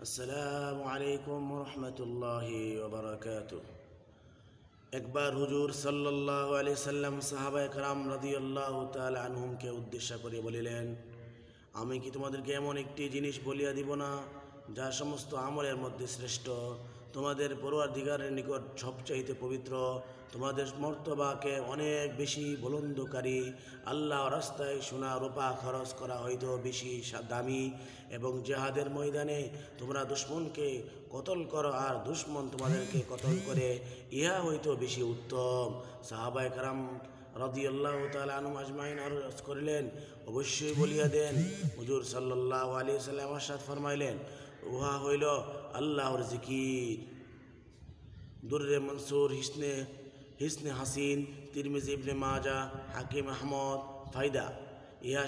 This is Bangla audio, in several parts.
আসসালামু আলাইকুম রহমতুল্লাহি ওবরাকাতুহ। একবার হুজুর সাল্লাল্লাহু আলাইহি সাল্লাম সাহাবায়ে কেরাম রাদিয়াল্লাহু তাআলা আনহুমকে উদ্দেশ্য করে বলিলেন, আমি কি তোমাদেরকে এমন একটি জিনিস বলিয়া দিব না যা সমস্ত আমলের মধ্যে শ্রেষ্ঠ, তোমাদের পরওয়ারদিগারের নিকট সবচাইতে পবিত্র, তোমাদের মর্তবাকে অনেক বেশি বুলন্দকারী, আল্লাহ রাস্তায় সোনা রূপা খরচ করা হয়তো বেশি দামি, এবং জিহাদের ময়দানে তোমরা দুশমনকে কতল করো আর দুশমন তোমাদেরকে কতল করে, ইহা হয়তো বেশি উত্তম। সাহাবায়ে কেরাম রাদিয়াল্লাহু তাআলা আনহুম আজমাইন আরজ করিলেন, অবশ্যই বলিয়া দেন। হুজুর সাল্লাল্লাহু আলাইহি সাল্লাম ইরশাদ ফরমাইলেন, উহা হইল আল্লাহর জিকির। দুররে মনসুর, হিসনে হাসিন, তিরমিজি, ইবনে মাজা, হাকিম আহমদ। ফায়দা: ইহা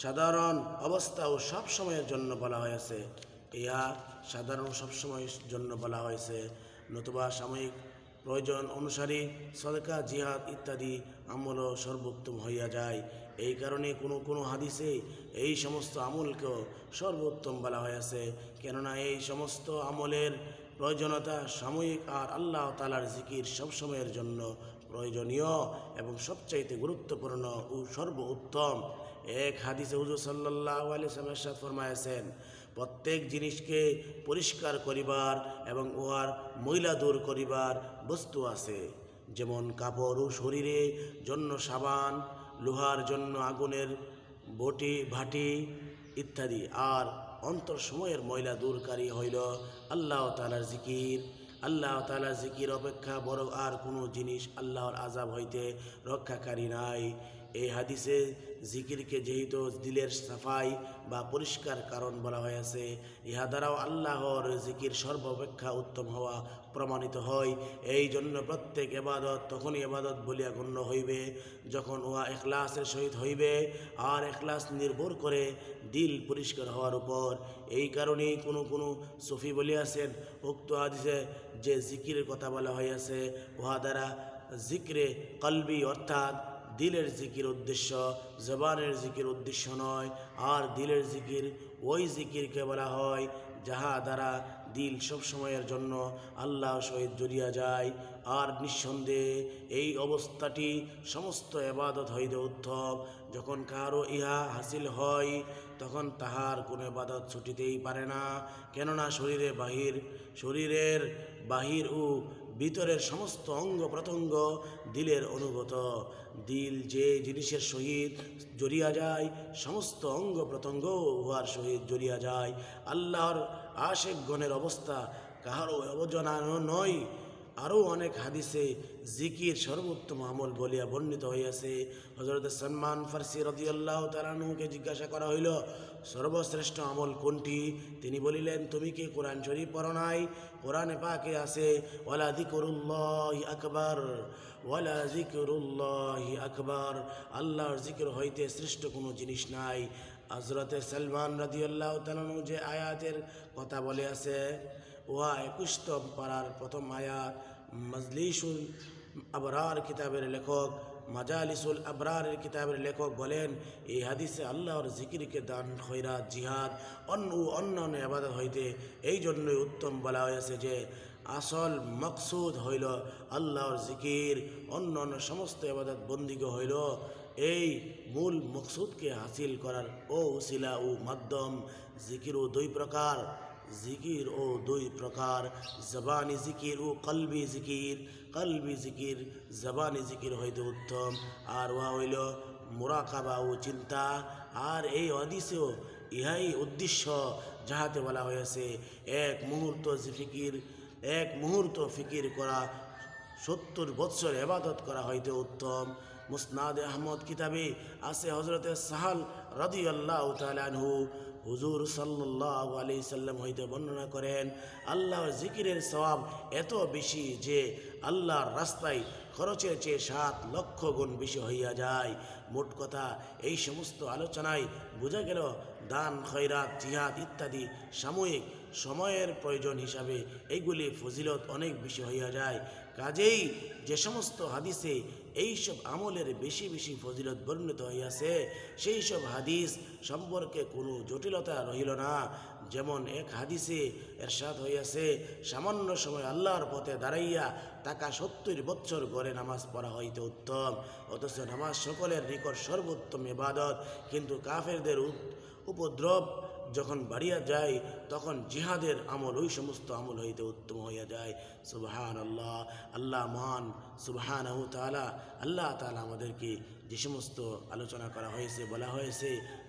সাধারণ অবস্থা ও সব সময়ের জন্য বলা হয়েছে। ইহা সাধারণ সবসময়ের জন্য বলা হয়েছে, নতুবা সাময়িক প্রয়োজন অনুসারে সদকা, জিহাদ ইত্যাদি আমলও সর্বোত্তম হইয়া যায়। এই কারণে কোনো হাদিসে এই সমস্ত আমলকেও সর্বোত্তম বলা হয়েছে, কেননা এই সমস্ত আমলের প্রয়োজনীয়তা সাময়িক, আর আল্লাহ তাআলার জিকির সবসময়ের জন্য প্রয়োজনীয় এবং সবচাইতে গুরুত্বপূর্ণ ও সর্বোত্তম। এক হাদিসে হুজুর সাল্লাল্লাহু আলাইহি ওয়াসাল্লাম ইরশাদ ফরমায়েছেন, প্রত্যেক জিনিসকে পরিষ্কার করিবার এবং উহার ময়লা দূর করিবার বস্তু আছে, যেমন কাপড় ও শরীরের জন্য সাবান, লোহার জন্য আগুনের ভাটি ইত্যাদি, আর অন্তর সময়ের ময়লা দূরকারী হইল আল্লাহ তাআলার জিকির। আল্লাহ তাআলার জিকির অপেক্ষা বড় আর কোনো জিনিস আল্লাহর আযাব হইতে রক্ষাকারী নাই। এই হাদিসে জিকিরকে যেহেতু দিলের সাফাই বা পরিষ্কার কারণ বলা হয়েছে, ইহা দ্বারাও আল্লাহর জিকির সর্বাপেক্ষা উত্তম হওয়া প্রমাণিত হয়। এই জন্য প্রত্যেক ইবাদত তখনই ইবাদত বলিয়া গণ্য হইবে যখন উহা ইখলাসের সহিত হইবে, আর ইখলাস নির্ভর করে দিল পরিষ্কার হওয়ার উপর। এই কারণেই কোনো সুফি বলিয়াছেন, উক্ত হাদিসে যে জিকিরের কথা বলা হইয়াছে উহা দ্বারা জিক্রে কলবি অর্থাৎ দিলের জিকির উদ্দেশ্য, জবানের জিকির উদ্দেশ্য নয়। আর দিলের জিকির ওই জিকিরকে বলা হয় যাহা দ্বারা দিল সব সময়ের জন্য আল্লাহর সহিত জড়িয়া যায়। আর নিঃসন্দেহে এই অবস্থাটি সমস্ত ইবাদত হইতে উত্তম। যখন কারো ইহা হাসিল হয় তখন তাহার কোনো ইবাদত ছুটিতেই পারে না, কেননা শরীরের বাহির ও ভিতরের সমস্ত অঙ্গ প্রত্যঙ্গ দিলের অনুগত। দিল যে জিনিসের সহিত জড়িয়া যায়, সমস্ত অঙ্গ প্রত্যঙ্গ উহার সহিত জড়িয়া যায়। আল্লাহর আশিকগণের অবস্থা কাহারও অবজানা নয়। আরও অনেক হাদিসে জিকির সর্বোত্তম আমল বলিয়া বর্ণিত হইয়াছে। হযরত সালমান ফারসি রাদিয়াল্লাহু তাআলা আনহুকে জিজ্ঞাসা করা হইল, সর্বশ্রেষ্ঠ আমল কোনটি? তিনি বলিলেন, তুমি কি কোরআন শরীফ পড়ো নাই? কোরআনে পাকে আছে, ওয়ালা যিকরুল্লাহি আকবার, ওয়ালা যিকরুল্লাহি আকবার, আল্লাহর জিকির হইতে শ্রেষ্ঠ কোনো জিনিস নাই। হযরত সালমান রাদিয়াল্লাহু তাআলা আনহু যে আয়াতের কথা বলে আছে উহা 21তম পারার প্রথম আয়াত। মাজলিসুল আবরার কিতাবের লেখক মাজালিসুল আবরারের কিতাবের লেখক বলেন, এই হাদিসে আল্লাহর জিকিরকে দান, খয়রাত, জিহাদ অন্যান্য ইবাদত হইতে এই জন্যই উত্তম বলা হয়েছে যে আসল মকসুদ হইল আল্লাহর জিকির। অন্যান্য সমস্ত ইবাদত বন্দিগি হইল এই মূল মকসুদকে হাসিল করার উসিলা ও মাধ্যম। জিকির ও দুই প্রকার, জবানি জিকির ও কলবি জিকির। জবানি জিকির হইতে উত্তম, আর উহা হইল মুরাকাবা ও চিন্তা। আর এই হাদিসেও ইহাই উদ্দেশ্য, যাহাতে বলা হয়েছে এক মুহূর্ত ফিকির করা 70 বৎসর ইবাদত করা হইতে উত্তম। মুসনাদে আহমদ কিতাবে আছে, হযরতে সাহাল রাদিয়াল্লাহু তাআলা আনহু হুজুর সাল্লাল্লাহু আলাইহি সাল্লাম হইতে বর্ণনা করেন, আল্লাহর জিকিরের সওয়াব এত বেশি যে আল্লাহর রাস্তায় খরচের চেয়ে 7 লক্ষ গুণ বেশি হইয়া যায়। মোট কথা, এই সমস্ত আলোচনায় বোঝা গেল দান, খয়রাত, জিহাদ ইত্যাদি সাময়িক সময়ের প্রয়োজন হিসাবে এইগুলি ফজিলত অনেক বেশি হইয়া যায়। কাজেই যে সমস্ত হাদিসে এইসব আমলের বেশি বেশি ফজিলত বর্ণিত হইয়াছে, সেই সব হাদিস সম্পর্কে কোনো জটিলতা রহিল না। যেমন এক হাদিসে এরশাদ হইয়াছে, সামান্য সময় আল্লাহর পথে দাঁড়াইয়া টাকা 70 বছর গড়ে নামাজ পড়া হইতে উত্তম। অথচ নামাজ সকলের নিকট সর্বোত্তম ইবাদত, কিন্তু কাফেরদের উপদ্রব যখন বাড়িয়া যায় তখন জিহাদের আমল ওই সমস্ত আমল হইতে উত্তম হইয়া যায়। সুবহানাল্লাহ, আল্লাহ মহান সুবহানাহু তাআলা। আল্লাহ তাআলা আমাদেরকে যে সমস্ত আলোচনা করা হয়েছে, বলা হয়েছে,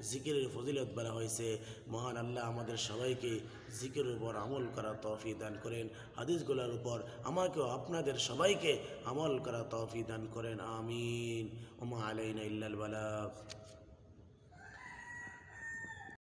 জিকিরের ফজিলত বলা হয়েছে, মহান আল্লাহ আমাদের সবাইকে জিকিরের উপর আমল করার তৌফিক দান করেন। হাদিসগুলোর উপর আমাকেও আপনাদের সবাইকে আমল করার তৌফিক দান করেন। আমিন। ওমা আলাইনা ইল্লাল বালাগ।